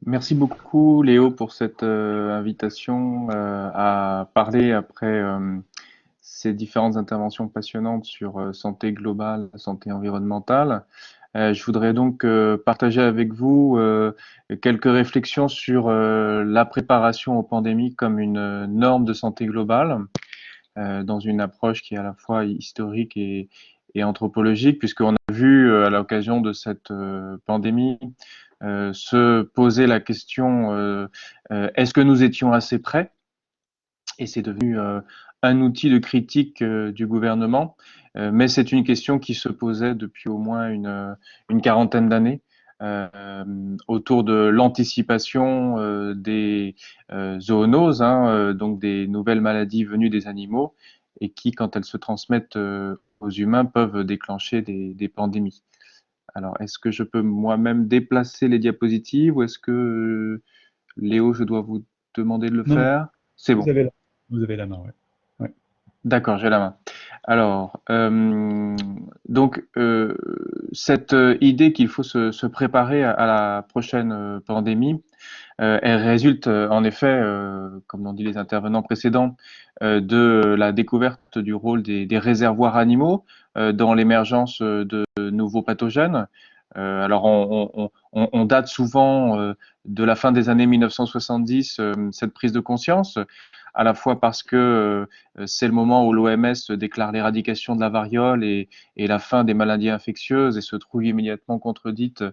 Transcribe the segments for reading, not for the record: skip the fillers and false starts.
Merci beaucoup Léo pour cette invitation à parler après ces différentes interventions passionnantes sur santé globale, santé environnementale. Je voudrais donc partager avec vous quelques réflexions sur la préparation aux pandémies comme une norme de santé globale, dans une approche qui est à la fois historique et anthropologique, puisqu'on a vu à l'occasion de cette pandémie se poser la question est-ce que nous étions assez prêts? Et c'est devenu un outil de critique du gouvernement, mais c'est une question qui se posait depuis au moins une quarantaine d'années. Autour de l'anticipation des zoonoses, hein, donc des nouvelles maladies venues des animaux, et qui, quand elles se transmettent aux humains, peuvent déclencher des pandémies. Alors, est-ce que je peux moi-même déplacer les diapositives ou est-ce que, Léo, je dois vous demander de le Non, non, faire? C'est vous bon. avez la, vous avez la main, ouais. Ouais. D'accord, j'ai la main. Alors, donc, cette idée qu'il faut se préparer à la prochaine pandémie, elle résulte en effet, comme l'ont dit les intervenants précédents, de la découverte du rôle des réservoirs animaux dans l'émergence de nouveaux pathogènes. Alors, on date souvent de la fin des années 1970 cette prise de conscience, à la fois parce que c'est le moment où l'OMS déclare l'éradication de la variole et la fin des maladies infectieuses et se trouve immédiatement contredite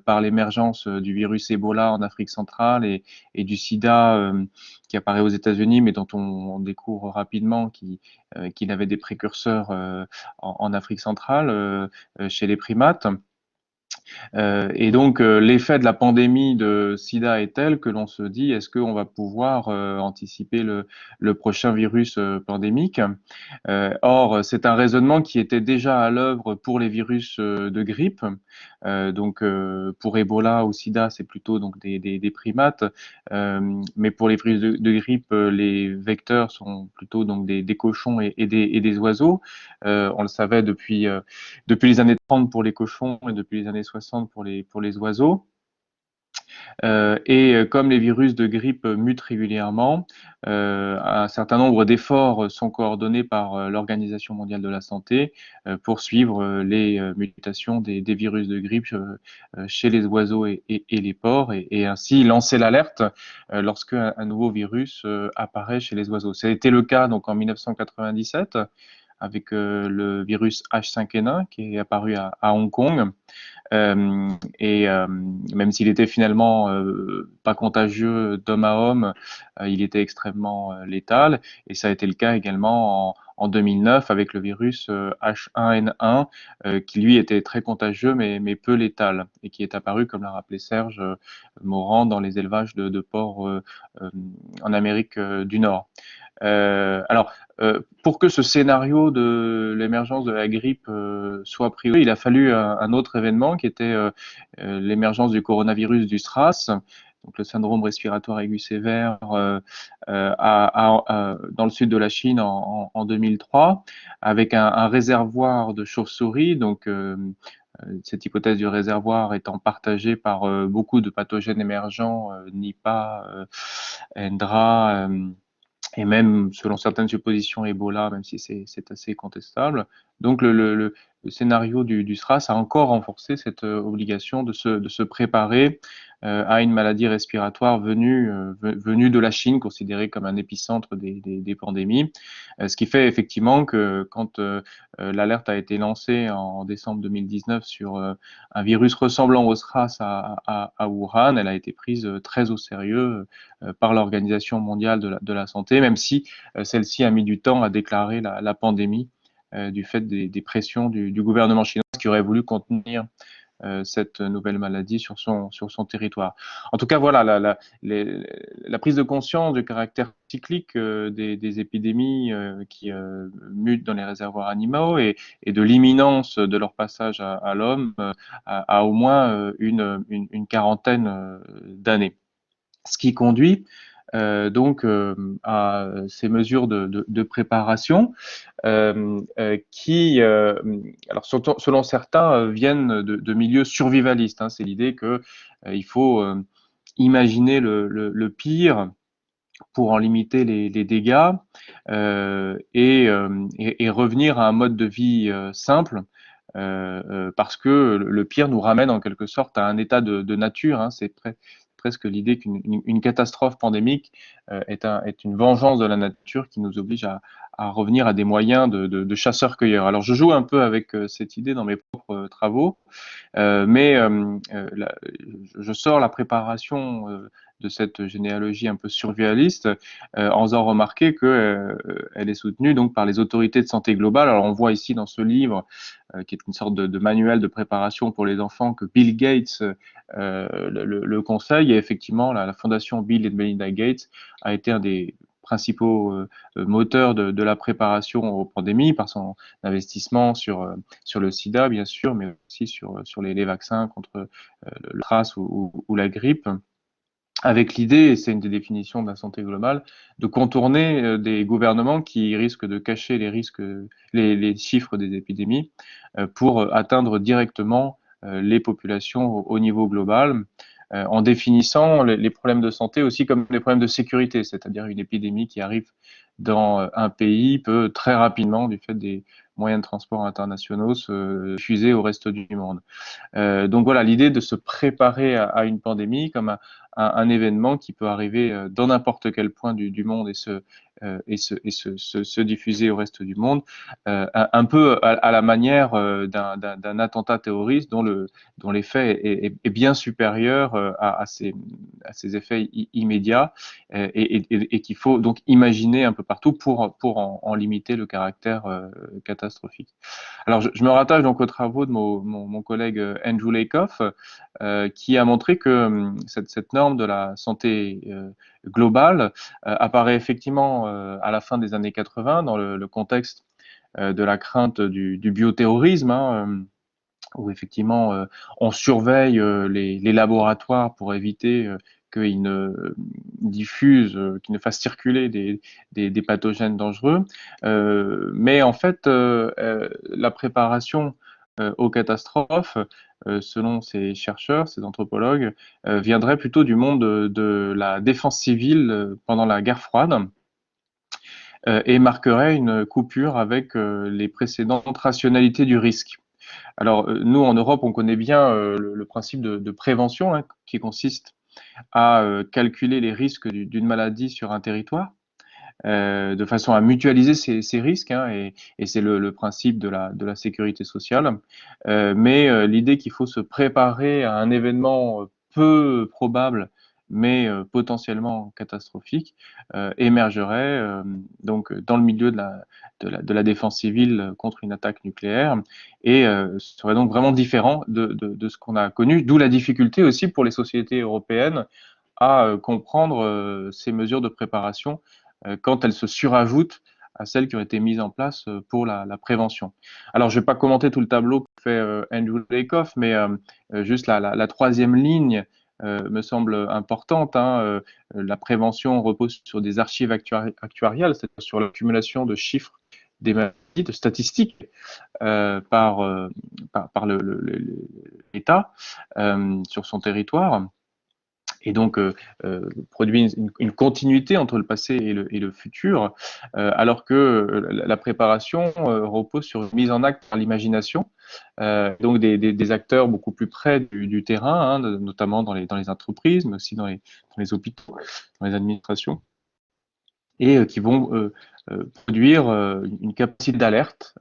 par l'émergence du virus Ebola en Afrique centrale et du sida qui apparaît aux États-Unis, mais dont on découvre rapidement qu'il avait des précurseurs en Afrique centrale chez les primates. Et donc, l'effet de la pandémie de sida est tel que l'on se dit, est-ce qu'on va pouvoir anticiper le prochain virus pandémique? Or, c'est un raisonnement qui était déjà à l'œuvre pour les virus de grippe. Donc, pour Ebola ou sida, c'est plutôt donc des primates. Mais pour les virus de grippe, les vecteurs sont plutôt donc des cochons et des oiseaux. On le savait depuis les années 30 pour les cochons et depuis les années 60 pour les oiseaux. Comme les virus de grippe mutent régulièrement, un certain nombre d'efforts sont coordonnés par l'Organisation mondiale de la santé pour suivre les mutations des virus de grippe chez les oiseaux et les porcs et ainsi lancer l'alerte lorsque un nouveau virus apparaît chez les oiseaux. Ça a été le cas donc en 1997 avec le virus H5N1 qui est apparu à Hong Kong. Même s'il était finalement pas contagieux d'homme à homme, il était extrêmement létal. Et ça a été le cas également en 2009 avec le virus H1N1, qui lui était très contagieux mais peu létal et qui est apparu, comme l'a rappelé Serge Morand, dans les élevages de porcs euh, en Amérique du Nord. Alors, pour que ce scénario de l'émergence de la grippe soit pris, il a fallu un autre événement qui était l'émergence du coronavirus du SRAS, donc le syndrome respiratoire aigu sévère, dans le sud de la Chine en 2003, avec un réservoir de chauves-souris. Donc, cette hypothèse du réservoir étant partagée par beaucoup de pathogènes émergents, Nipah, Endra. Et même selon certaines suppositions Ebola, même si c'est assez contestable. Donc le scénario du SRAS a encore renforcé cette obligation de se préparer à une maladie respiratoire venue de la Chine, considérée comme un épicentre des pandémies. Ce qui fait effectivement que quand l'alerte a été lancée en décembre 2019 sur un virus ressemblant au SRAS à Wuhan, elle a été prise très au sérieux par l'Organisation mondiale de la santé, même si celle-ci a mis du temps à déclarer la pandémie du fait des pressions du gouvernement chinois qui aurait voulu contenir cette nouvelle maladie sur son territoire. En tout cas, voilà, la prise de conscience du caractère cyclique des épidémies qui mutent dans les réservoirs animaux et de l'imminence de leur passage à l'homme a au moins une quarantaine d'années. Ce qui conduit donc à ces mesures de préparation qui, alors selon certains, viennent de milieux survivalistes, hein. C'est l'idée que il faut imaginer le pire pour en limiter les dégâts et revenir à un mode de vie simple. Parce que le pire nous ramène en quelque sorte à un état de nature. Hein, c'est presque l'idée qu'une catastrophe pandémique est une vengeance de la nature qui nous oblige à revenir à des moyens de chasseurs-cueilleurs. Alors je joue un peu avec cette idée dans mes propres travaux. Mais je sors la préparation de cette généalogie un peu survivaliste en faisant remarquer qu'elle elle est soutenue donc par les autorités de santé globale. Alors on voit ici dans ce livre, qui est une sorte de manuel de préparation pour les enfants, que Bill Gates le conseille. Et effectivement, la fondation Bill et Melinda Gates a été un des principaux moteurs de la préparation aux pandémies par son investissement sur le sida, bien sûr, mais aussi sur les vaccins contre le SRAS ou la grippe, avec l'idée, et c'est une des définitions de la santé globale, de contourner des gouvernements qui risquent de cacher les risques, les chiffres des épidémies, pour atteindre directement les populations au niveau global, en définissant les problèmes de santé aussi comme des problèmes de sécurité, c'est-à-dire une épidémie qui arrive dans un pays peut très rapidement, du fait des moyens de transport internationaux, se diffuser au reste du monde. Donc voilà, l'idée de se préparer à une pandémie comme un événement qui peut arriver dans n'importe quel point du monde et se diffuser au reste du monde, un peu à la manière d'un attentat terroriste dont l'effet est bien supérieur à ses effets immédiats et qu'il faut donc imaginer un peu partout pour en limiter le caractère catastrophique. Alors, je me rattache donc aux travaux de mon collègue Andrew Lakoff, qui a montré que cette norme de la santé globale apparaît effectivement à la fin des années 80 dans le contexte de la crainte du bioterrorisme, hein, où effectivement on surveille les laboratoires pour éviter qu'ils ne diffusent, qu'ils ne fassent circuler des pathogènes dangereux. Mais en fait, la préparation aux catastrophes, selon ces chercheurs, ces anthropologues, viendrait plutôt du monde de la défense civile pendant la guerre froide et marquerait une coupure avec les précédentes rationalités du risque. Alors, nous, en Europe, on connaît bien le principe de prévention, hein, qui consiste à calculer les risques d'une maladie sur un territoire, de façon à mutualiser ces risques, hein, et c'est le principe de la sécurité sociale. Mais l'idée qu'il faut se préparer à un événement peu probable, mais potentiellement catastrophique, émergerait donc dans le milieu de la défense civile contre une attaque nucléaire et serait donc vraiment différent de ce qu'on a connu, d'où la difficulté aussi pour les sociétés européennes à comprendre ces mesures de préparation quand elles se surajoutent à celles qui ont été mises en place pour la prévention. Alors, je ne vais pas commenter tout le tableau que fait Andrew Lakoff, mais juste la troisième ligne me semble importante. Hein. La prévention repose sur des archives actuariales, c'est-à-dire sur l'accumulation de chiffres des maladies, de statistiques par l'État sur son territoire et donc produit une continuité entre le passé et le futur, alors que la préparation repose sur une mise en acte par l'imagination, donc des acteurs beaucoup plus près du terrain, hein, notamment dans les entreprises, mais aussi dans les hôpitaux, dans les administrations, et qui vont produire une capacité d'alerte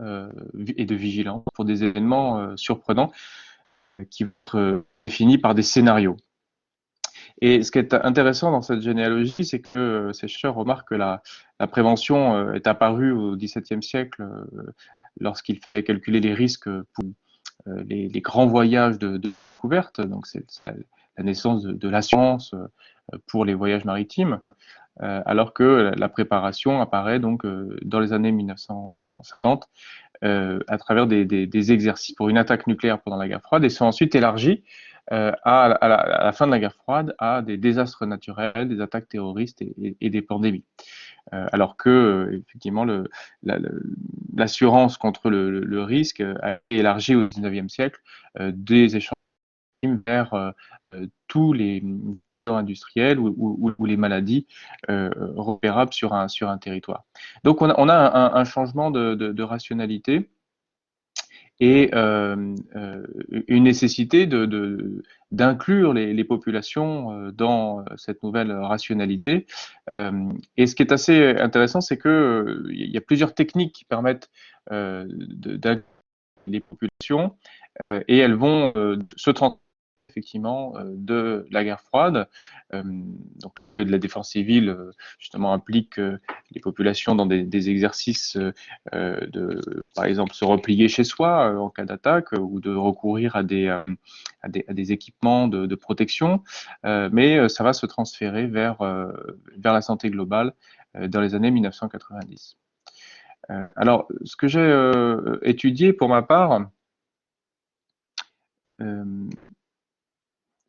et de vigilance pour des événements surprenants qui vont être définis par des scénarios. Et ce qui est intéressant dans cette généalogie, c'est que ces chercheurs remarquent que la prévention est apparue au XVIIe siècle lorsqu'il fallait calculer les risques pour les grands voyages de découverte. Donc, c'est la naissance de l'assurance pour les voyages maritimes, alors que la préparation apparaît donc dans les années 1950 à travers des exercices pour une attaque nucléaire pendant la guerre froide et sont ensuite élargis à la fin de la guerre froide à des désastres naturels, des attaques terroristes et des pandémies. Alors que, effectivement, l'assurance contre le risque a été élargie au XIXe siècle des échanges vers tous les industriels ou les maladies repérables sur un territoire. Donc on a un changement de rationalité et une nécessité d'inclure les populations dans cette nouvelle rationalité. Et ce qui est assez intéressant, c'est que il y a plusieurs techniques qui permettent d'inclure les populations et elles vont se transformer effectivement de la guerre froide. Donc de la défense civile justement implique les populations dans des exercices par exemple, se replier chez soi en cas d'attaque ou de recourir à des équipements de protection. Mais ça va se transférer vers la santé globale dans les années 1990. Alors, ce que j'ai étudié pour ma part, euh,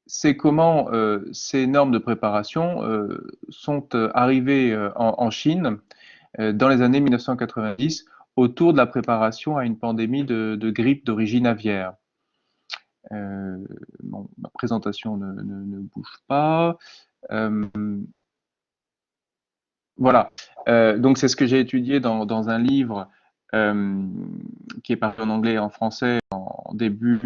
c'est comment ces normes de préparation sont arrivées en Chine dans les années 1990 autour de la préparation à une pandémie de grippe d'origine aviaire. Euh, bon, ma présentation ne bouge pas. Euh, voilà. Donc c'est ce que j'ai étudié dans un livre euh, qui est paru en anglais et en français en début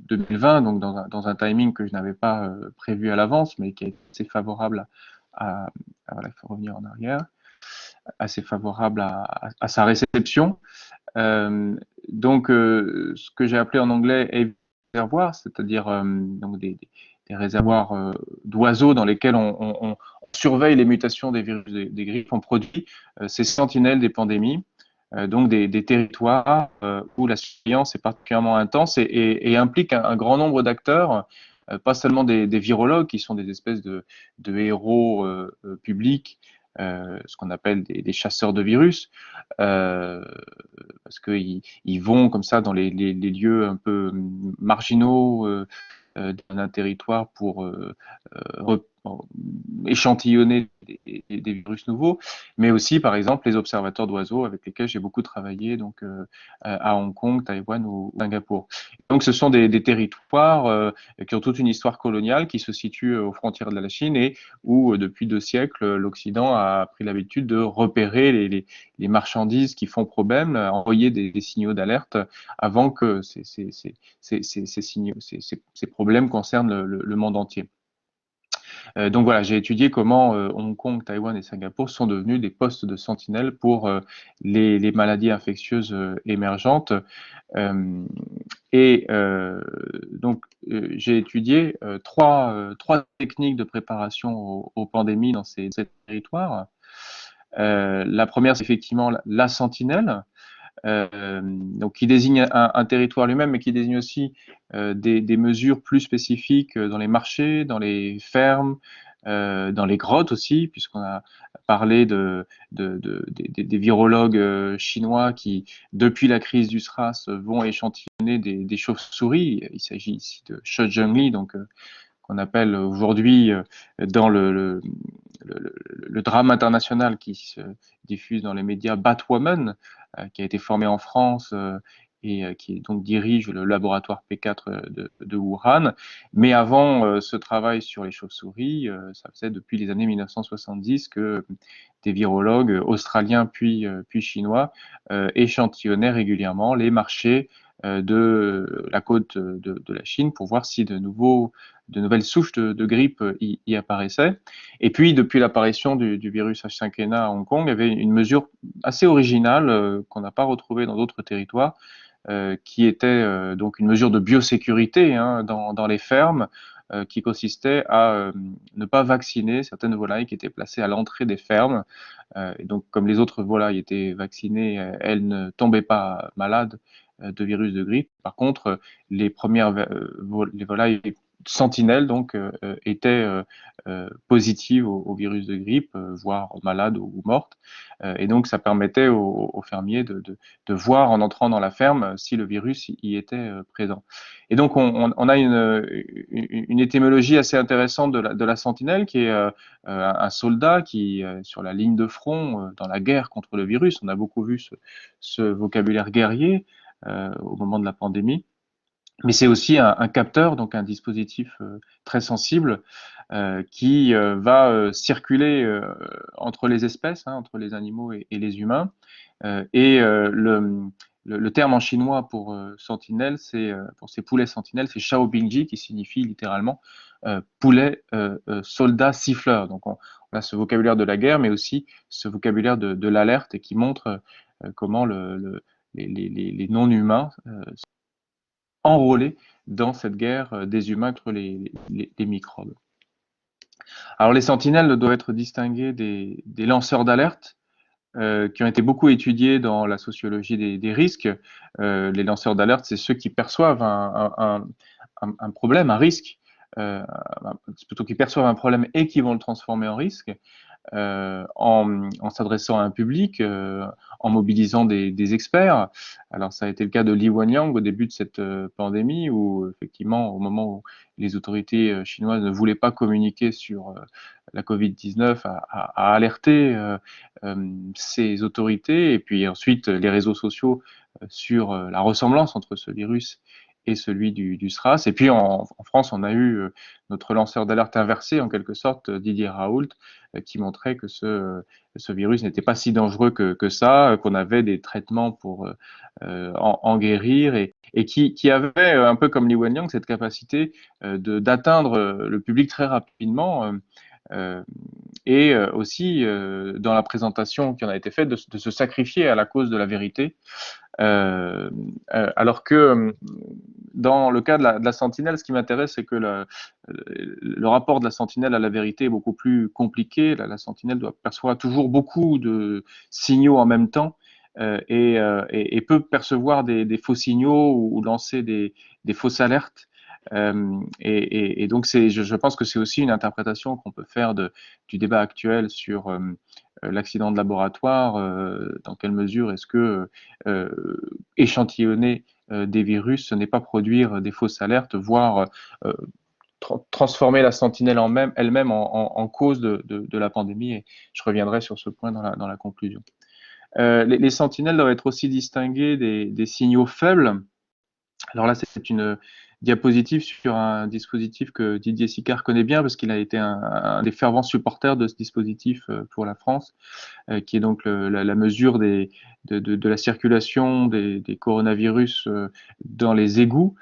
2020, donc dans un timing que je n'avais pas prévu à l'avance, mais qui est assez favorable voilà, il faut revenir en arrière, assez favorable à sa réception. Euh, donc, ce que j'ai appelé en anglais heavy réservoirs, c'est-à-dire donc des réservoirs d'oiseaux dans lesquels on surveille les mutations des virus des grippes, on produit ces sentinelles des pandémies, donc des territoires où la surveillance est particulièrement intense et implique un grand nombre d'acteurs, pas seulement des virologues qui sont des espèces de héros publics, ce qu'on appelle des chasseurs de virus, euh, parce qu'ils vont comme ça dans les lieux un peu marginaux d'un territoire pour échantillonner des virus nouveaux, mais aussi par exemple les observateurs d'oiseaux avec lesquels j'ai beaucoup travaillé donc à Hong Kong, Taïwan ou Singapour. Donc ce sont des territoires qui ont toute une histoire coloniale qui se situent aux frontières de la Chine et où depuis 2 siècles l'Occident a pris l'habitude de repérer les marchandises qui font problème, envoyer des signaux d'alerte avant que ces problèmes concernent le monde entier. Donc voilà, j'ai étudié comment Hong Kong, Taïwan et Singapour sont devenus des postes de sentinelle pour les maladies infectieuses émergentes. Euh, et j'ai étudié trois techniques de préparation aux pandémies dans ces territoires. La première, c'est effectivement la sentinelle, donc qui désigne un territoire lui-même, mais qui désigne aussi des mesures plus spécifiques dans les marchés, dans les fermes, dans les grottes aussi, puisqu'on a parlé des virologues chinois qui, depuis la crise du SRAS, vont échantillonner des chauves-souris. Il s'agit ici de Shou Zhengli, donc qu'on appelle aujourd'hui dans le drame international qui se diffuse dans les médias Batwoman, qui a été formé en France et qui donc dirige le laboratoire P4 de Wuhan. Mais avant ce travail sur les chauves-souris, ça faisait depuis les années 1970 que des virologues australiens puis chinois échantillonnaient régulièrement les marchés de la côte de la Chine pour voir si de nouvelles souches de grippe y apparaissaient. Et puis, depuis l'apparition du virus H5N1 à Hong Kong, il y avait une mesure assez originale qu'on n'a pas retrouvée dans d'autres territoires, qui était donc une mesure de biosécurité hein, dans les fermes, qui consistait à ne pas vacciner certaines volailles qui étaient placées à l'entrée des fermes. Et donc, comme les autres volailles étaient vaccinées, elles ne tombaient pas malades de virus de grippe. Par contre, les volailles sentinelles donc étaient positives au virus de grippe, voire malades ou mortes. Et donc, ça permettait aux fermiers de voir en entrant dans la ferme si le virus y était présent. Et donc, on a une étymologie assez intéressante de la sentinelle, qui est un soldat qui, sur la ligne de front, dans la guerre contre le virus, on a beaucoup vu ce vocabulaire guerrier au moment de la pandémie. Mais c'est aussi un capteur, donc un dispositif très sensible qui va circuler entre les espèces, hein, entre les animaux et les humains. Le terme en chinois pour sentinelle, pour ces poulets sentinelles, c'est Shaobingji, qui signifie littéralement poulet, soldat, siffleur. Donc on a ce vocabulaire de la guerre, mais aussi ce vocabulaire de l'alerte et qui montre comment les non-humains sont enrôlés dans cette guerre des humains contre les microbes. Alors les sentinelles doivent être distinguées des lanceurs d'alerte, qui ont été beaucoup étudiés dans la sociologie des risques. Les lanceurs d'alerte, c'est ceux qui perçoivent un problème, un risque, plutôt qui perçoivent un problème et qui vont le transformer en risque. En s'adressant à un public, en mobilisant des experts. Alors ça a été le cas de Li Wenliang au début de cette pandémie, où effectivement, au moment où les autorités chinoises ne voulaient pas communiquer sur la Covid-19, a alerté ces autorités, et puis ensuite les réseaux sociaux sur la ressemblance entre ce virus et celui du SRAS. Et puis en France, on a eu notre lanceur d'alerte inversé, en quelque sorte, Didier Raoult, qui montrait que ce virus n'était pas si dangereux que ça, qu'on avait des traitements pour en guérir, et qui avait, un peu comme Li Wenliang, cette capacité d'atteindre le public très rapidement. Et aussi dans la présentation qui en a été faite, de se sacrifier à la cause de la vérité. Alors que dans le cas de la sentinelle, ce qui m'intéresse, c'est que le rapport de la sentinelle à la vérité est beaucoup plus compliqué. La sentinelle doit percevoir toujours beaucoup de signaux en même temps, et peut percevoir des faux signaux ou lancer des fausses alertes. Et donc, je pense que c'est aussi une interprétation qu'on peut faire du débat actuel sur l'accident de laboratoire. Dans quelle mesure est-ce que échantillonner des virus, ce n'est pas produire des fausses alertes, voire transformer la sentinelle elle-même en cause de la pandémie. Et je reviendrai sur ce point dans la conclusion. Les sentinelles doivent être aussi distinguées des signaux faibles. Alors là, c'est une diapositive sur un dispositif que Didier Sicard connaît bien, parce qu'il a été un des fervents supporters de ce dispositif pour la France, qui est donc la mesure de la circulation des coronavirus dans les égouts.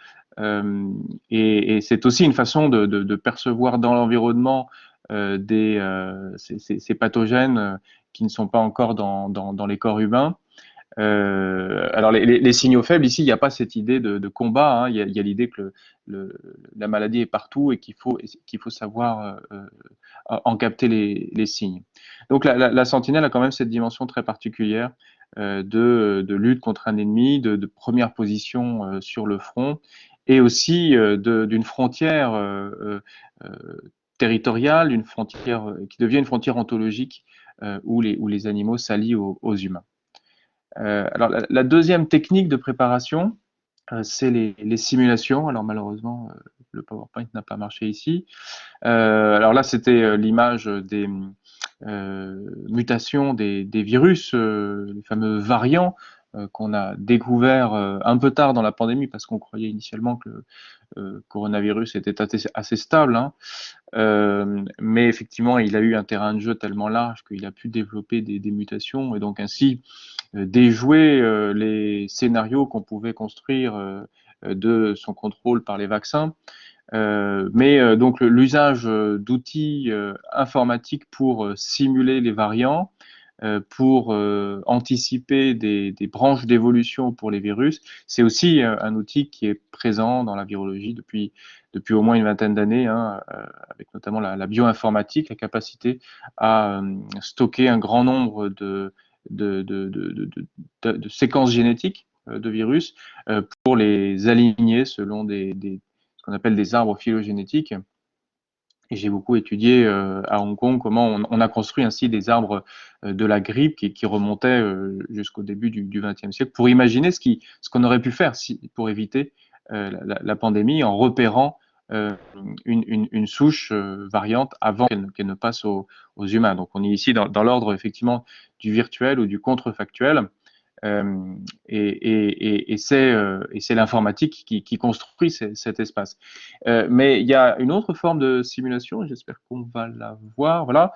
Et c'est aussi une façon de percevoir dans l'environnement ces pathogènes qui ne sont pas encore dans les corps humains. Alors les signaux faibles, ici, il n'y a pas cette idée de combat, hein. Il y a l'idée que la maladie est partout et qu'il faut savoir en capter les signes. Donc la sentinelle a quand même cette dimension très particulière de lutte contre un ennemi, de première position sur le front, et aussi d'une frontière territoriale, une frontière qui devient une frontière ontologique où les animaux s'allient aux humains. Alors la deuxième technique de préparation, c'est les simulations. Alors malheureusement, le PowerPoint n'a pas marché ici. Alors là, c'était l'image des mutations des virus, les fameux variants qu'on a découverts un peu tard dans la pandémie, parce qu'on croyait initialement que le coronavirus était assez stable, hein. Mais effectivement, il a eu un terrain de jeu tellement large qu'il a pu développer des mutations, et donc ainsi déjouer les scénarios qu'on pouvait construire de son contrôle par les vaccins. Mais donc l'usage d'outils informatiques pour simuler les variants, pour anticiper des branches d'évolution pour les virus, c'est aussi un outil qui est présent dans la virologie depuis au moins une vingtaine d'années, hein, avec notamment la bioinformatique, la capacité à stocker un grand nombre de séquences génétiques de virus pour les aligner selon ce qu'on appelle des arbres phylogénétiques. Et j'ai beaucoup étudié à Hong Kong comment on a construit ainsi des arbres de la grippe qui remontaient jusqu'au début du XXe siècle, pour imaginer ce qu'on aurait pu faire pour éviter la pandémie, en repérant une souche variante avant qu'elle ne passe aux humains. Donc on est ici dans l'ordre effectivement du virtuel ou du contrefactuel. Et c'est l'informatique qui construit cet espace. Mais il y a une autre forme de simulation, j'espère qu'on va la voir, voilà,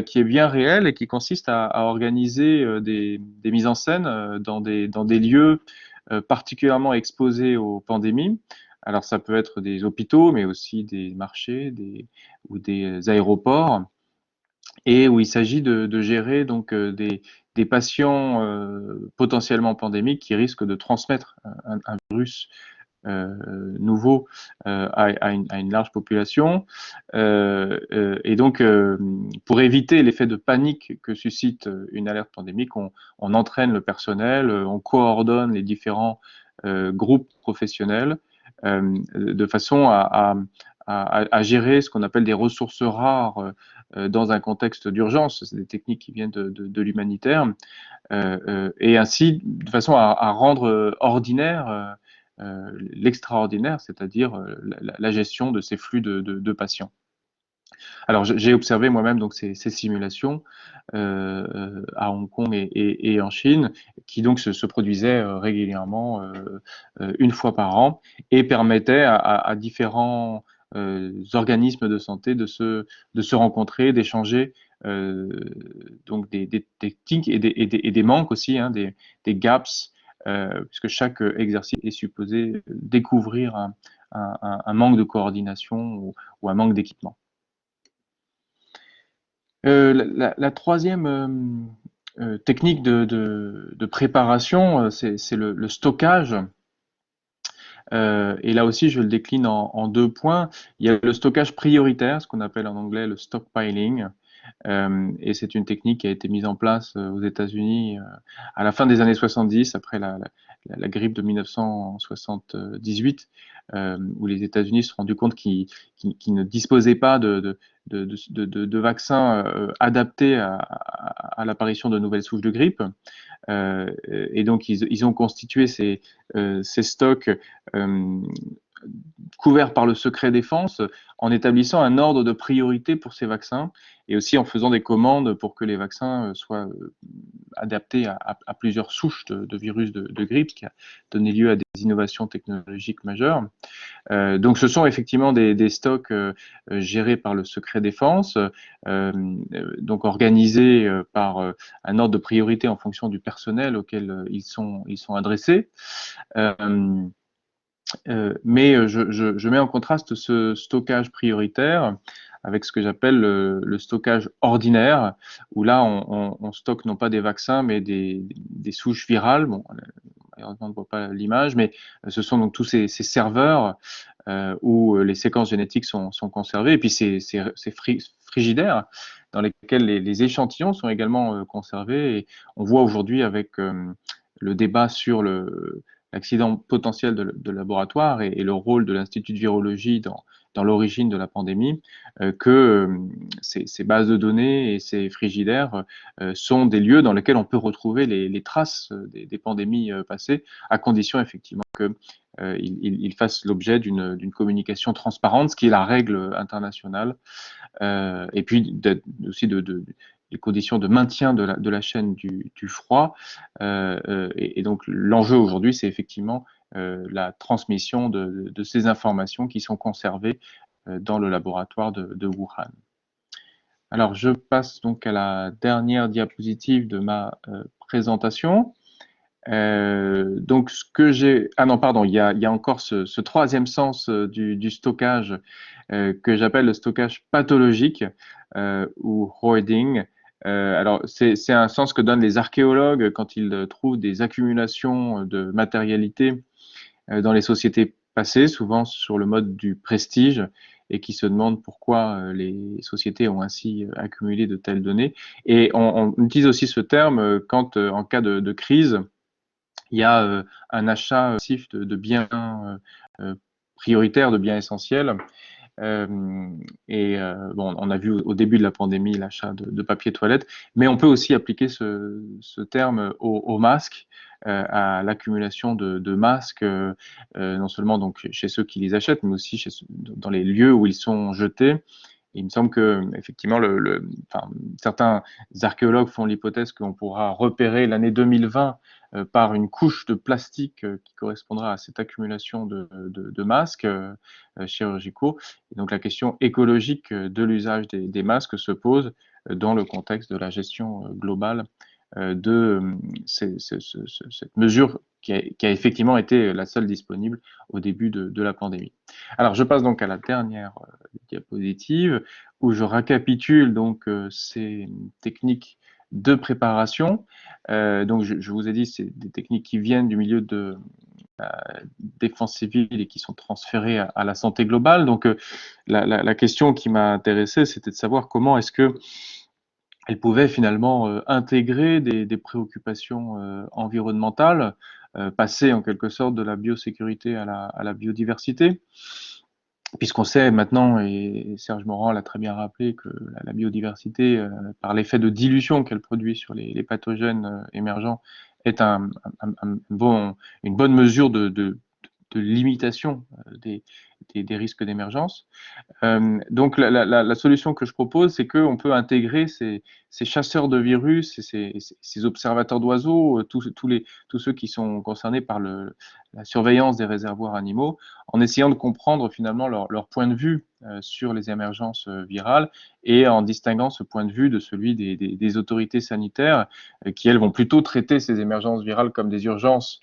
qui est bien réelle et qui consiste à organiser des mises en scène dans des lieux particulièrement exposés aux pandémies. Alors ça peut être des hôpitaux, mais aussi des marchés ou des aéroports, et où il s'agit de gérer donc des patients potentiellement pandémiques qui risquent de transmettre un virus nouveau à une large population. Et donc, pour éviter l'effet de panique que suscite une alerte pandémique, on entraîne le personnel, on coordonne les différents groupes professionnels de façon à gérer ce qu'on appelle des ressources rares dans un contexte d'urgence. C'est des techniques qui viennent de l'humanitaire, et ainsi de façon à rendre ordinaire l'extraordinaire, c'est-à-dire la gestion de ces flux de patients. Alors j'ai observé moi-même donc ces simulations à Hong Kong et en Chine, qui donc se produisaient régulièrement, une fois par an, et permettaient à différents organismes de santé de se rencontrer, d'échanger donc des techniques et des manques aussi, hein, des gaps, puisque chaque exercice est supposé découvrir un manque de coordination ou un manque d'équipement. La troisième technique de préparation, c'est le stockage. Et là aussi, je le décline en deux points. Il y a le stockage prioritaire, ce qu'on appelle en anglais le stockpiling. Et c'est une technique qui a été mise en place aux États-Unis à la fin des années 70, après la grippe de 1978, où les États-Unis se sont rendus compte qu'ils ne disposaient pas de vaccins adaptés à l'apparition de nouvelles souches de grippe. Et donc, ils ont constitué ces stocks euh, couverts par le secret défense en établissant un ordre de priorité pour ces vaccins et aussi en faisant des commandes pour que les vaccins soient adaptés à plusieurs souches de virus de grippe, ce qui a donné lieu à des innovations technologiques majeures. Donc ce sont effectivement des stocks gérés par le secret défense, donc organisés par un ordre de priorité en fonction du personnel auquel ils sont adressés. Mais je mets en contraste ce stockage prioritaire avec ce que j'appelle le stockage ordinaire, où là on stocke non pas des vaccins mais des souches virales. Bon, malheureusement on ne voit pas l'image, mais ce sont donc tous ces serveurs où les séquences génétiques sont conservées, et puis ces frigidaires dans lesquels les échantillons sont également conservés. Et on voit aujourd'hui avec le débat sur l'accident potentiel de laboratoire et le rôle de l'Institut de virologie dans l'origine de la pandémie, que ces bases de données et ces frigidaires sont des lieux dans lesquels on peut retrouver les traces des pandémies passées, à condition effectivement qu'ils fassent l'objet d'une communication transparente, ce qui est la règle internationale, et puis aussi des conditions de maintien de la chaîne du froid. Et donc l'enjeu aujourd'hui, c'est effectivement la transmission de ces informations qui sont conservées dans le laboratoire de Wuhan. Alors je passe donc à la dernière diapositive de ma présentation. Donc ce que j'ai... Ah non, pardon, il y a encore ce troisième sens du stockage que j'appelle le stockage pathologique ou hoarding. Alors c'est un sens que donnent les archéologues quand ils trouvent des accumulations de matérialité dans les sociétés passées, souvent sur le mode du prestige, et qui se demandent pourquoi les sociétés ont ainsi accumulé de telles données. Et on utilise aussi ce terme quand, en cas de crise, il y a un achat massif de biens prioritaires, de biens essentiels. Bon, on a vu au début de la pandémie l'achat de papier toilette, mais on peut aussi appliquer ce terme aux masques, à l'accumulation de masques, non seulement donc chez ceux qui les achètent, mais aussi dans les lieux où ils sont jetés. Et il me semble que effectivement, enfin, certains archéologues font l'hypothèse qu'on pourra repérer l'année 2020 par une couche de plastique qui correspondra à cette accumulation de masques chirurgicaux. Et donc la question écologique de l'usage des masques se pose dans le contexte de la gestion globale de cette mesure qui a effectivement été la seule disponible au début de la pandémie. Alors je passe donc à la dernière diapositive où je récapitule donc ces techniques de préparation. Donc je vous ai dit, c'est des techniques qui viennent du milieu de la défense civile et qui sont transférées à la santé globale. Donc la question qui m'a intéressé, c'était de savoir comment est-ce que elle pouvait finalement intégrer des préoccupations environnementales, passer en quelque sorte de la biosécurité à la biodiversité. Puisqu'on sait maintenant, et Serge Morand l'a très bien rappelé, que la biodiversité, par l'effet de dilution qu'elle produit sur les pathogènes émergents, est une bonne mesure de limitation des risques d'émergence. Donc la solution que je propose, c'est qu'on peut intégrer ces chasseurs de virus, et ces observateurs d'oiseaux, tous ceux qui sont concernés par la surveillance des réservoirs animaux, en essayant de comprendre finalement leur point de vue sur les émergences virales et en distinguant ce point de vue de celui des autorités sanitaires qui, elles, vont plutôt traiter ces émergences virales comme des urgences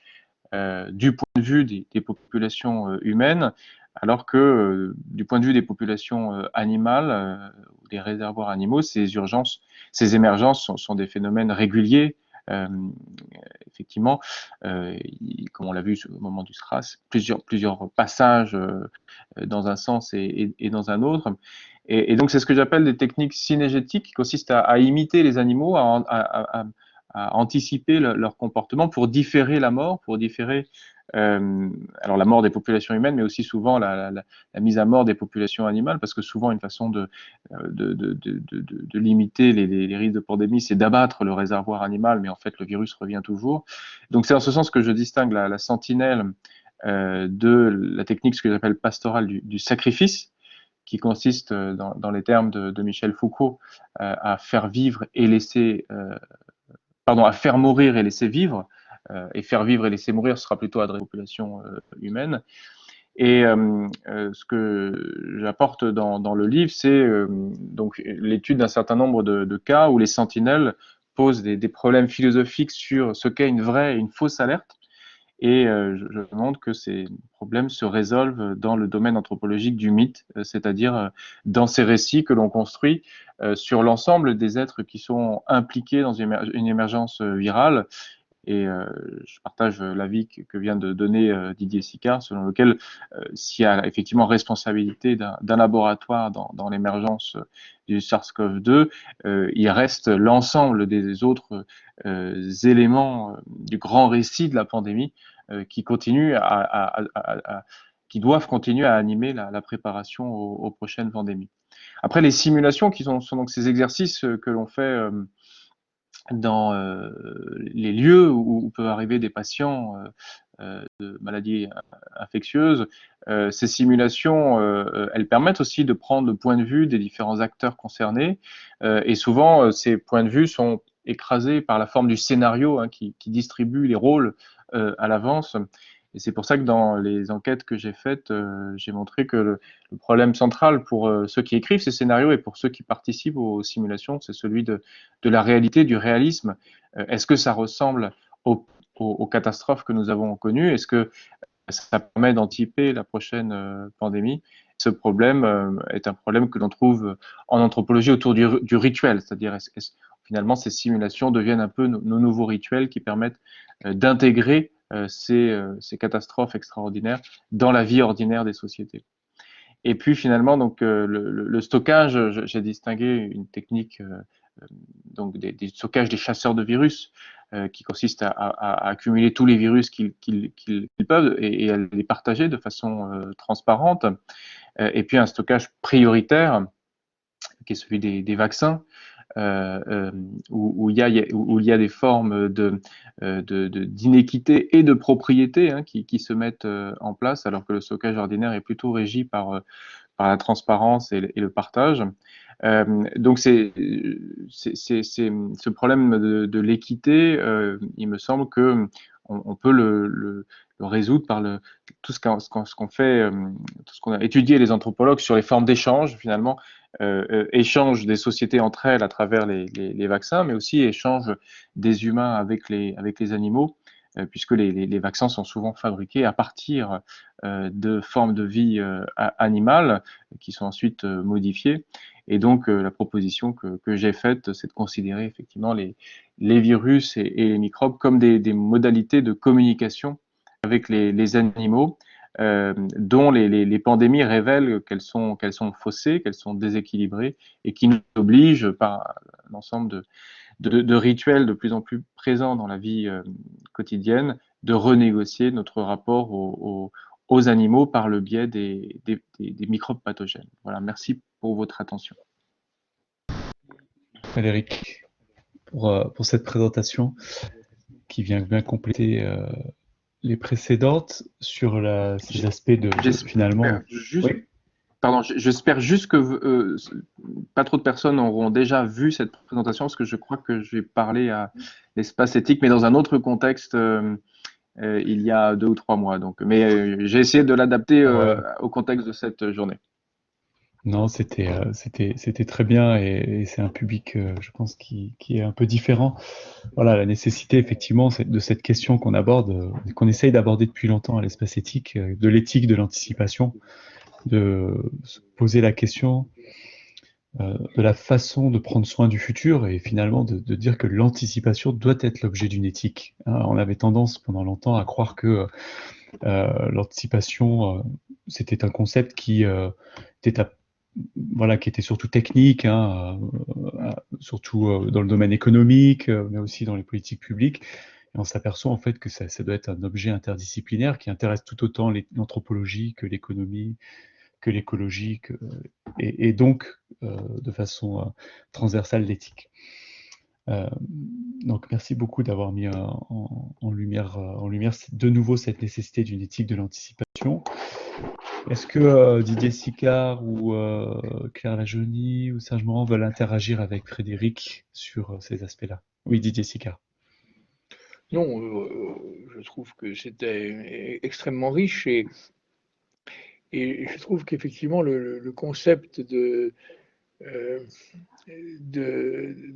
du point de vue des populations humaines, alors que du point de vue des populations animales, des réservoirs animaux, ces émergences sont des phénomènes réguliers. Euh, Effectivement, comme on l'a vu au moment du SRAS, plusieurs passages dans un sens et dans un autre. Et donc, c'est ce que j'appelle des techniques synégétiques qui consistent à imiter les animaux, à anticiper leur comportement pour différer la mort, alors la mort des populations humaines, mais aussi souvent la mise à mort des populations animales, parce que souvent une façon de limiter les risques de pandémie, c'est d'abattre le réservoir animal, mais en fait le virus revient toujours. Donc c'est en ce sens que je distingue la sentinelle de la technique, ce que j'appelle pastorale du sacrifice, qui consiste, dans les termes de Michel Foucault, à faire vivre et laisser à faire mourir et laisser vivre, et faire vivre et laisser mourir sera plutôt adressé aux populations humaines. Et ce que j'apporte dans le livre, c'est donc l'étude d'un certain nombre de cas où les sentinelles posent des problèmes philosophiques sur ce qu'est une vraie et une fausse alerte. Et je montre que ces problèmes se résolvent dans le domaine anthropologique du mythe, c'est-à-dire dans ces récits que l'on construit sur l'ensemble des êtres qui sont impliqués dans une émergence virale. Et je partage l'avis que vient de donner Didier Sicard, selon lequel s'il y a effectivement responsabilité d'un laboratoire dans l'émergence du SARS-CoV-2, il reste l'ensemble des autres éléments du grand récit de la pandémie qui continuent qui doivent continuer à animer la préparation aux prochaines pandémies. Après, les simulations, qui sont donc ces exercices que l'on fait dans les lieux où peuvent arriver des patients de maladies infectieuses, ces simulations, elles permettent aussi de prendre le point de vue des différents acteurs concernés, et souvent ces points de vue sont écrasés par la forme du scénario qui distribue les rôles à l'avance. Et c'est pour ça que dans les enquêtes que j'ai faites, j'ai montré que le problème central pour ceux qui écrivent ces scénarios et pour ceux qui participent aux simulations, c'est celui de la réalité, du réalisme. Est-ce que ça ressemble aux catastrophes que nous avons connues? Est-ce que ça permet d'anticiper la prochaine pandémie? Ce problème est un problème que l'on trouve en anthropologie autour du rituel, c'est-à-dire finalement ces simulations deviennent un peu nos nouveaux rituels qui permettent d'intégrer ces catastrophes extraordinaires dans la vie ordinaire des sociétés. Et puis finalement, donc le stockage, j'ai distingué une technique donc des stockages des chasseurs de virus qui consiste à accumuler tous les virus qu'ils peuvent et à les partager de façon transparente. Et puis un stockage prioritaire qui est celui des vaccins. Où il y a des formes d'inéquité et de propriété qui se mettent en place, alors que le stockage ordinaire est plutôt régi par la transparence et le partage. Donc ce problème de l'équité, il me semble que on peut le résoudre par tout ce qu'on fait, tout ce qu'on a étudié les anthropologues sur les formes d'échange finalement, échange des sociétés entre elles à travers les vaccins, mais aussi échange des humains avec les animaux, puisque les vaccins sont souvent fabriqués à partir de formes de vie animales qui sont ensuite modifiées. Et donc, la proposition que j'ai faite, c'est de considérer effectivement les virus et les microbes comme des modalités de communication avec les animaux, dont les pandémies révèlent qu'elles sont faussées, qu'elles sont déséquilibrées, et qui nous obligent par l'ensemble de rituels de plus en plus présents dans la vie quotidienne, de renégocier notre rapport aux animaux par le biais des microbes pathogènes. Voilà, merci pour votre attention. Frédéric, pour cette présentation qui vient bien compléter les précédentes sur ces aspects de finalement. Juste, oui. Pardon, j'espère juste que pas trop de personnes auront déjà vu cette présentation, parce que je crois que j'ai parlé à l'espace éthique, mais dans un autre contexte il y a 2 ou 3 mois. Donc, mais j'ai essayé de l'adapter au contexte de cette journée. Non, c'était très bien et c'est un public, je pense, qui est un peu différent. Voilà, la nécessité effectivement de cette question qu'on aborde, qu'on essaye d'aborder depuis longtemps à l'espace éthique, de l'éthique de l'anticipation, de se poser la question de la façon de prendre soin du futur et finalement de dire que l'anticipation doit être l'objet d'une éthique. Hein, on avait tendance pendant longtemps à croire que l'anticipation, c'était un concept qui était qui était surtout technique, hein, surtout dans le domaine économique, mais aussi dans les politiques publiques. Et on s'aperçoit en fait que ça doit être un objet interdisciplinaire qui intéresse tout autant l'anthropologie que l'économie, que l'écologie, et donc de façon transversale l'éthique. Donc merci beaucoup d'avoir mis en lumière de nouveau cette nécessité d'une éthique de l'anticipation. Est-ce que Didier Sicard ou Claire Lajeunie ou Serge Morand veulent interagir avec Frédéric sur ces aspects-là? Oui, Didier Sicard. Non, je trouve que c'était extrêmement riche et je trouve qu'effectivement le concept de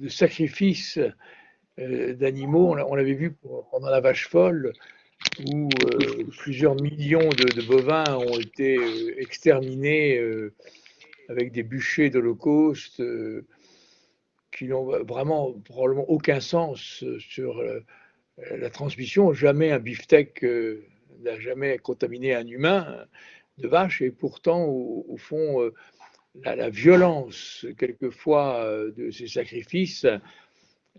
sacrifice d'animaux, on l'avait vu pendant la vache folle, où plusieurs millions de bovins ont été exterminés avec des bûchers d'Holocauste qui n'ont vraiment probablement aucun sens sur la transmission. Jamais un beefsteak n'a jamais contaminé un humain de vache, et pourtant, au fond, la violence, quelquefois, de ces sacrifices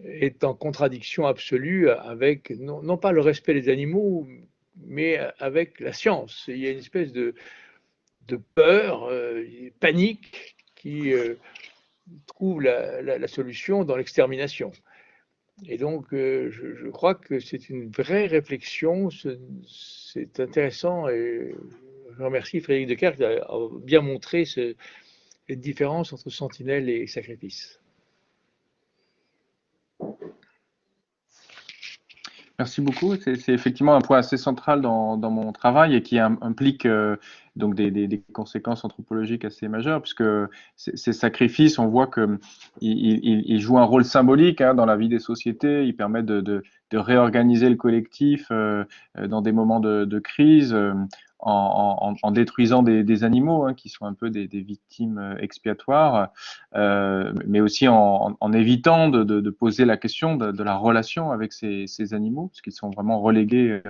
est en contradiction absolue avec, non pas le respect des animaux, mais avec la science. Il y a une espèce de peur, panique, qui trouve la solution dans l'extermination. Et donc, je crois que c'est une vraie réflexion, c'est intéressant, et je remercie Frédéric Decker d'avoir bien montré cette différence entre sentinelle et sacrifice. Merci beaucoup. C'est effectivement un point assez central dans mon travail et qui implique donc des conséquences anthropologiques assez majeures, puisque ces sacrifices, on voit qu'ils jouent un rôle symbolique dans la vie des sociétés. Ils permettent de réorganiser le collectif dans des moments de crise. En détruisant des animaux qui sont un peu des victimes expiatoires, mais aussi en évitant de poser la question de la relation avec ces animaux, parce qu'ils sont vraiment relégués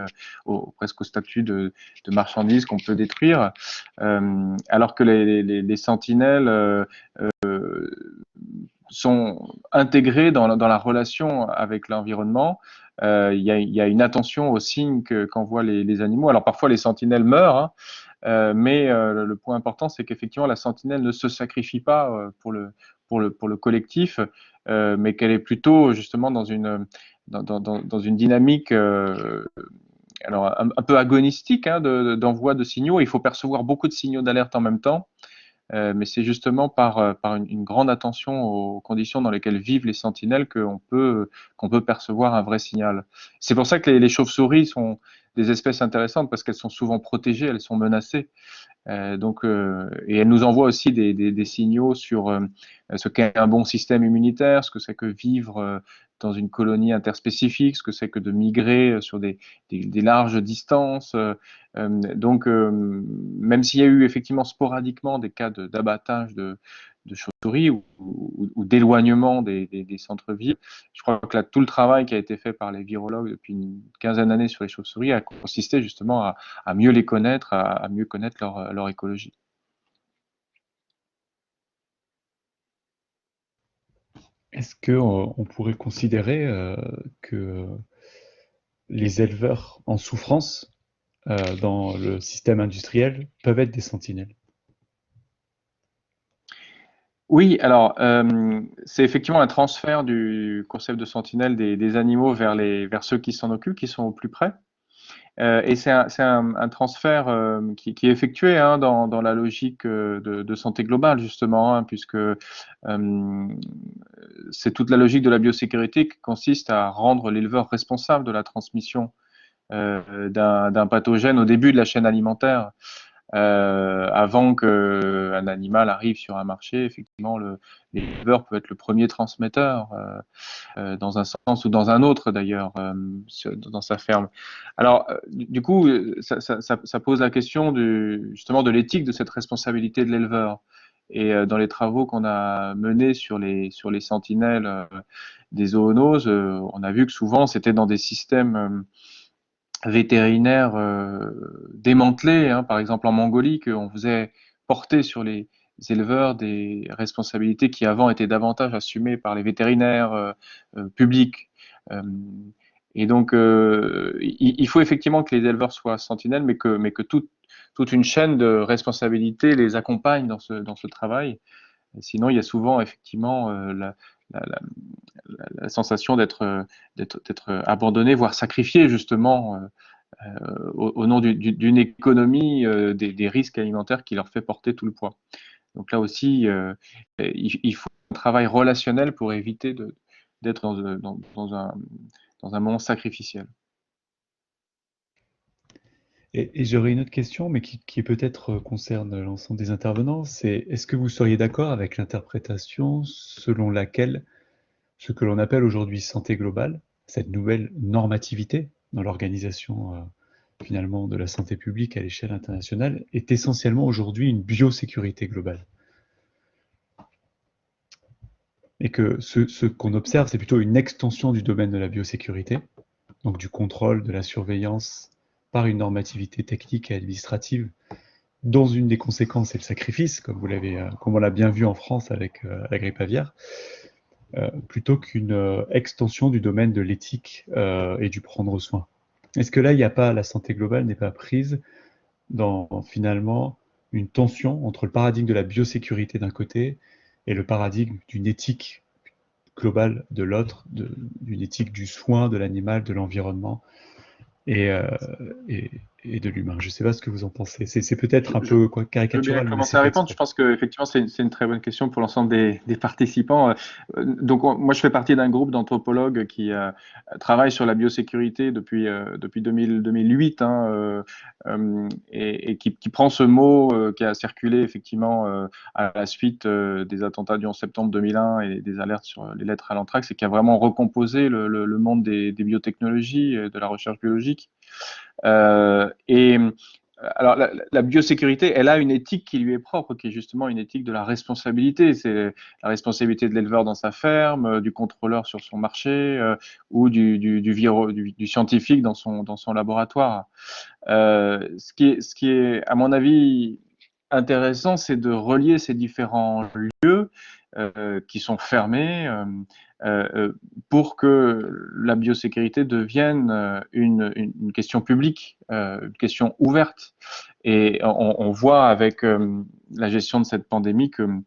presque au statut de marchandises qu'on peut détruire, alors que les sentinelles sont intégrés dans la relation avec l'environnement. Il y a une attention aux signes qu'envoient les animaux. Alors parfois les sentinelles meurent, mais le point important, c'est qu'effectivement la sentinelle ne se sacrifie pas pour le collectif, mais qu'elle est plutôt justement dans une dynamique alors un peu agonistique d'envoi de signaux. Il faut percevoir beaucoup de signaux d'alerte en même temps. mais c'est justement par une grande attention aux conditions dans lesquelles vivent les sentinelles qu'on peut percevoir un vrai signal. C'est pour ça que les chauves-souris sont des espèces intéressantes parce qu'elles sont souvent protégées, elles sont menacées. Et elle nous envoie aussi des signaux sur ce qu'est un bon système immunitaire, ce que c'est que vivre dans une colonie interspécifique, ce que c'est que de migrer sur des larges distances. Même s'il y a eu effectivement sporadiquement des cas d'abattage de chauves-souris ou d'éloignement des centres-villes, je crois que là, tout le travail qui a été fait par les virologues depuis une quinzaine d'années sur les chauves-souris a consisté justement à mieux les connaître, à mieux connaître leur écologie. Est-ce qu'on pourrait considérer que les éleveurs en souffrance dans le système industriel peuvent être des sentinelles? Oui, alors c'est effectivement un transfert du concept de sentinelle des animaux vers ceux qui s'en occupent, qui sont au plus près. Et c'est un transfert qui est effectué dans la logique de santé globale, justement, puisque c'est toute la logique de la biosécurité qui consiste à rendre l'éleveur responsable de la transmission d'un pathogène au début de la chaîne alimentaire. Avant qu'un animal arrive sur un marché, effectivement, l'éleveur peut être le premier transmetteur, dans un sens ou dans un autre d'ailleurs, dans sa ferme. Alors, du coup, ça pose la question justement de l'éthique de cette responsabilité de l'éleveur. Et dans les travaux qu'on a menés sur les sentinelles des zoonoses, on a vu que souvent c'était dans des systèmes vétérinaires démantelés, par exemple en Mongolie, qu'on faisait porter sur les éleveurs des responsabilités qui avant étaient davantage assumées par les vétérinaires publics. Euh, et donc, il faut effectivement que les éleveurs soient sentinelles, mais que toute une chaîne de responsabilités les accompagne dans ce travail. Sinon, il y a souvent effectivement la, la, la sensation d'être abandonné, voire sacrifié justement au nom d'une économie des risques alimentaires qui leur fait porter tout le poids. Donc là aussi, il faut un travail relationnel pour éviter d'être dans un moment sacrificiel. Et j'aurais une autre question, mais qui peut-être concerne l'ensemble des intervenants, c'est est-ce que vous seriez d'accord avec l'interprétation selon laquelle ce que l'on appelle aujourd'hui santé globale, cette nouvelle normativité dans l'organisation finalement de la santé publique à l'échelle internationale, est essentiellement aujourd'hui une biosécurité globale? Et que ce qu'on observe, c'est plutôt une extension du domaine de la biosécurité, donc du contrôle, de la surveillance par une normativité technique et administrative, dont une des conséquences est le sacrifice, comme on l'a bien vu en France avec la grippe aviaire, plutôt qu'une extension du domaine de l'éthique et du prendre soin. Est-ce que là, la santé globale n'est pas prise dans finalement une tension entre le paradigme de la biosécurité d'un côté et le paradigme d'une éthique globale de l'autre, d'une éthique du soin, de l'animal, de l'environnement et, euh, et, et de l'humain? Je ne sais pas ce que vous en pensez. C'est peut-être un peu Je veux bien caricatural, mais commencer c'est à fait répondre. Je exprès. pense qu'effectivement, c'est une très bonne question pour l'ensemble des participants. Donc, moi, je fais partie d'un groupe d'anthropologues qui travaille sur la biosécurité depuis 2008, et qui prend ce mot qui a circulé effectivement à la suite des attentats du 11 septembre 2001 et des alertes sur les lettres à l'anthrax, et qui a vraiment recomposé le monde des biotechnologies, de la recherche biologique. Et alors, la biosécurité, elle a une éthique qui lui est propre, qui est justement une éthique de la responsabilité. C'est la responsabilité de l'éleveur dans sa ferme, du contrôleur sur son marché, ou du scientifique dans son laboratoire. Ce qui est, à mon avis, intéressant, c'est de relier ces différents lieux qui sont fermés pour que la biosécurité devienne une question publique, une question ouverte. Et on voit avec la gestion de cette pandémie qu'une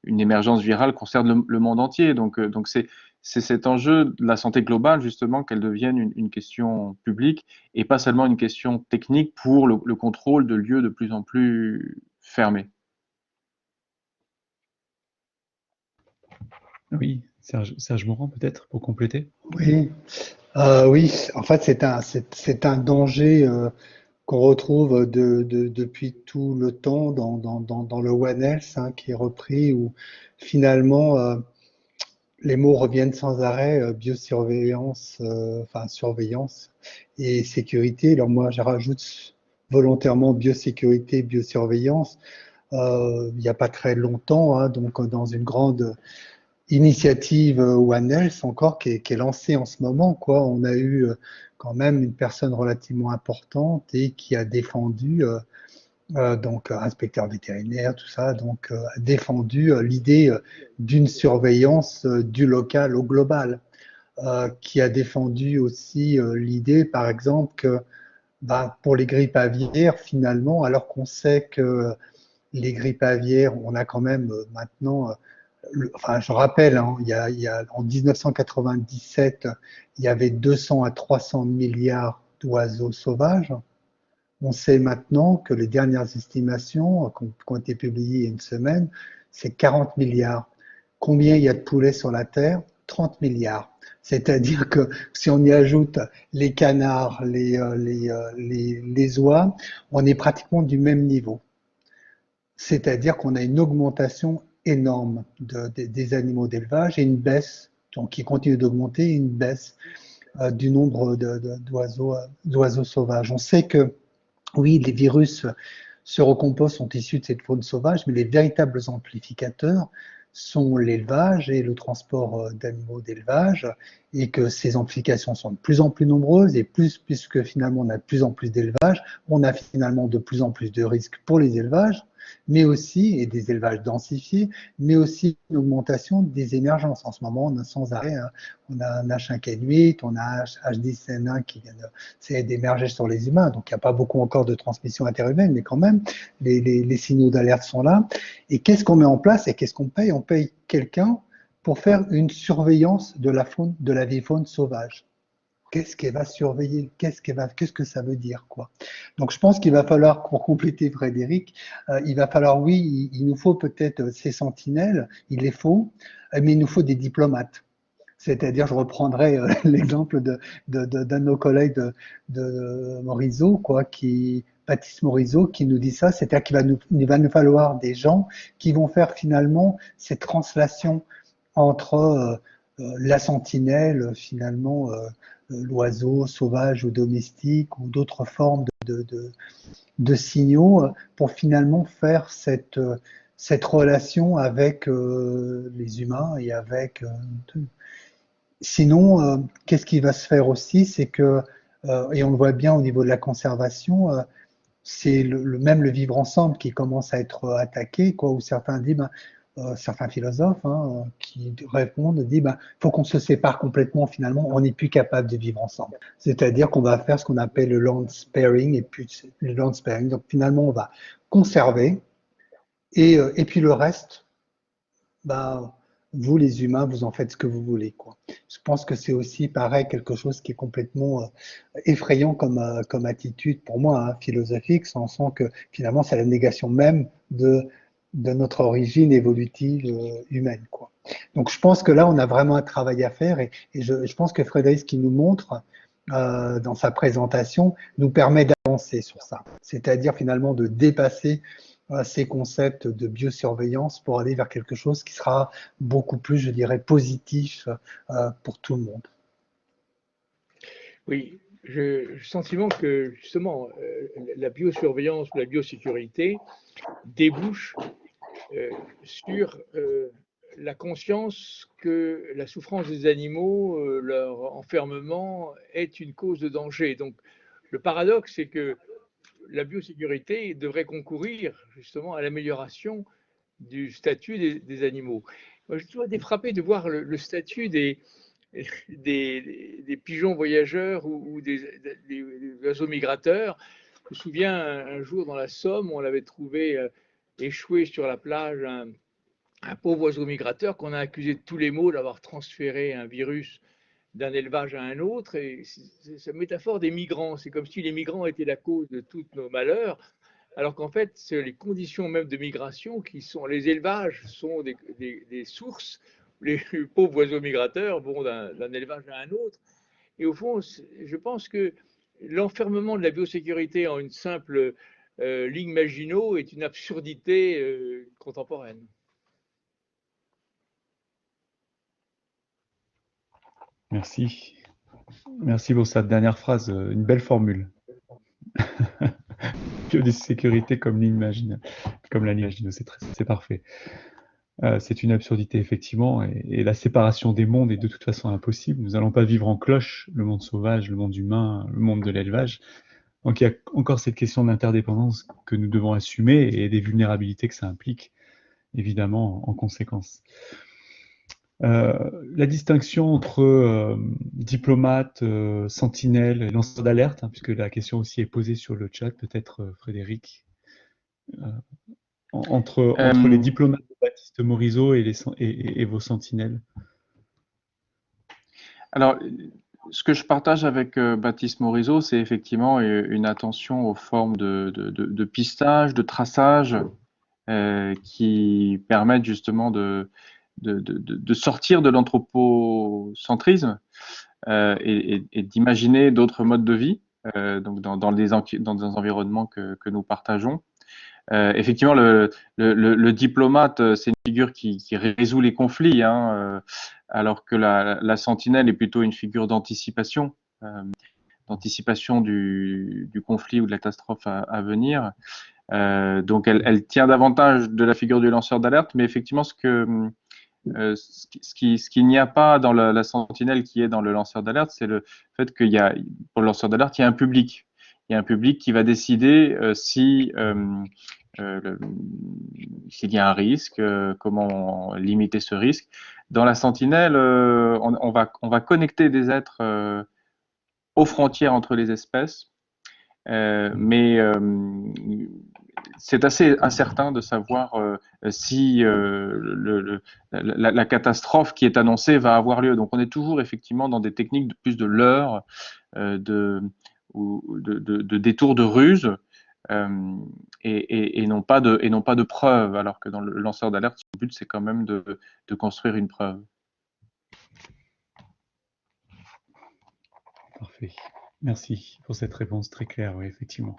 émergence virale concerne le monde entier. Donc c'est cet enjeu de la santé globale, justement, qu'elle devienne une question publique et pas seulement une question technique pour le contrôle de lieux de plus en plus fermés. Oui, Serge Morand peut-être pour compléter. Oui, oui, en fait, c'est un danger qu'on retrouve depuis tout le temps dans le One Health, hein, qui est repris, où finalement les mots reviennent sans arrêt, biosurveillance, enfin surveillance et sécurité. Alors moi, je rajoute volontairement biosécurité, biosurveillance. Il n'y a pas très longtemps, hein, donc dans une grande initiative One Health encore qui est lancée en ce moment, quoi. On a eu quand même une personne relativement importante et qui a défendu, donc inspecteur vétérinaire, tout ça, donc a défendu l'idée d'une surveillance du local au global, qui a défendu aussi l'idée, par exemple, que pour les grippes aviaires, finalement, alors qu'on sait que les grippes aviaires, on a quand même maintenant enfin, je rappelle, hein, en 1997, il y avait 200 à 300 milliards d'oiseaux sauvages. On sait maintenant que les dernières estimations qui ont été publiées il y a une semaine, c'est 40 milliards. Combien il y a de poulets sur la Terre? 30 milliards. C'est-à-dire que si on y ajoute les canards, les oies, on est pratiquement du même niveau. C'est-à-dire qu'on a une augmentation énorme des animaux d'élevage et une baisse, donc qui continue d'augmenter, une baisse du nombre d'oiseaux sauvages. On sait que, oui, les virus se recomposent, sont issus de cette faune sauvage, mais les véritables amplificateurs sont l'élevage et le transport d'animaux d'élevage, et que ces amplifications sont de plus en plus nombreuses, et puisque finalement on a de plus en plus d'élevage, on a finalement de plus en plus de risques pour les élevages, mais aussi, et des élevages densifiés, mais aussi une augmentation des émergences. En ce moment, on a sans arrêt, hein, on a un H5N8, on a un H10N1 qui vient d'émerger sur les humains, donc il n'y a pas beaucoup encore de transmission interhumaine, mais quand même, les signaux d'alerte sont là. Et qu'est-ce qu'on met en place et qu'est-ce qu'on paye? On paye quelqu'un pour faire une surveillance de la faune, de la vie-faune sauvage. Qu'est-ce qu'elle va surveiller? Qu'est-ce que ça veut dire, quoi? Donc, je pense qu'il va falloir, pour compléter Frédéric, il va falloir, oui, il nous faut peut-être ces sentinelles, il les faut, mais il nous faut des diplomates. C'est-à-dire, je reprendrai l'exemple d'un de nos collègues de Morisot, quoi, Baptiste Morisot, qui nous dit ça, c'est-à-dire il va nous falloir des gens qui vont faire finalement cette translation entre la sentinelle, finalement, l'oiseau sauvage ou domestique, ou d'autres formes de signaux, pour finalement faire cette relation avec les humains et avec sinon, qu'est-ce qui va se faire aussi, c'est que, et on le voit bien au niveau de la conservation, c'est même le vivre ensemble qui commence à être attaqué, quoi, où certains disent, certains philosophes, hein, qui répondent, disent, faut qu'on se sépare complètement, finalement, on n'est plus capable de vivre ensemble. C'est-à-dire qu'on va faire ce qu'on appelle le land sparing, et puis le land sparing. Donc finalement, on va conserver, et puis le reste, bah, vous, les humains, vous en faites ce que vous voulez, quoi. Je pense que c'est aussi, pareil, quelque chose qui est complètement effrayant comme attitude pour moi, hein, philosophique, sans sens que finalement, c'est la négation même de notre origine évolutive humaine, quoi. Donc, je pense que là, on a vraiment un travail à faire, et je pense que Frédéric, ce qu'il nous montre dans sa présentation, nous permet d'avancer sur ça. C'est-à-dire finalement de dépasser ces concepts de biosurveillance pour aller vers quelque chose qui sera beaucoup plus, je dirais, positif pour tout le monde. Oui, j'ai le sentiment que justement la biosurveillance ou la biosécurité débouche sur la conscience que la souffrance des animaux, leur enfermement est une cause de danger. Donc le paradoxe, c'est que la biosécurité devrait concourir justement à l'amélioration du statut des animaux. Moi, je suis toujours été frappé de voir le statut des pigeons voyageurs ou des oiseaux migrateurs. Je me souviens un jour dans la Somme, on l'avait trouvé échoué sur la plage, un pauvre oiseau migrateur qu'on a accusé de tous les maux d'avoir transféré un virus d'un élevage à un autre. Et c'est cette métaphore des migrants. C'est comme si les migrants étaient la cause de tous nos malheurs, alors qu'en fait, c'est les conditions même de migration qui sont, les élevages sont des sources les pauvres oiseaux migrateurs vont d'un élevage à un autre. Et au fond, je pense que l'enfermement de la biosécurité en une simple ligne Maginot est une absurdité contemporaine. Merci. Merci pour cette dernière phrase, une belle formule. Biosécurité comme ligne Maginot, comme la ligne Maginot, c'est parfait. C'est une absurdité, effectivement, et la séparation des mondes est de toute façon impossible. Nous n'allons pas vivre en cloche, le monde sauvage, le monde humain, le monde de l'élevage. Donc il y a encore cette question d'interdépendance que nous devons assumer et des vulnérabilités que ça implique, évidemment, en conséquence. La distinction entre diplomate, sentinelle et lanceur d'alerte, hein, puisque la question aussi est posée sur le chat, peut-être Frédéric, entre les diplomates de Baptiste Morisot et vos sentinelles. Alors, ce que je partage avec Baptiste Morisot, c'est effectivement une attention aux formes de pistage, de traçage, qui permettent justement de sortir de l'anthropocentrisme et d'imaginer d'autres modes de vie, donc dans des environnements que nous partageons. Effectivement, le diplomate, c'est une figure qui résout les conflits, hein, alors que la sentinelle est plutôt une figure d'anticipation, du conflit ou de la catastrophe à venir. Donc, elle tient davantage de la figure du lanceur d'alerte, mais effectivement, ce qu'il n'y a pas dans la sentinelle qui est dans le lanceur d'alerte, c'est le fait qu'il y a, pour le lanceur d'alerte, il y a un public. Il y a un public qui va décider s'il y a un risque, comment limiter ce risque. Dans la sentinelle, on va connecter des êtres aux frontières entre les espèces, mais c'est assez incertain de savoir si la catastrophe qui est annoncée va avoir lieu. Donc on est toujours effectivement dans des techniques de plus de leurre, de détour de ruse, et non pas de preuve, alors que dans le lanceur d'alerte, le but c'est quand même de construire une preuve. Parfait. Merci pour cette réponse très claire, oui, effectivement.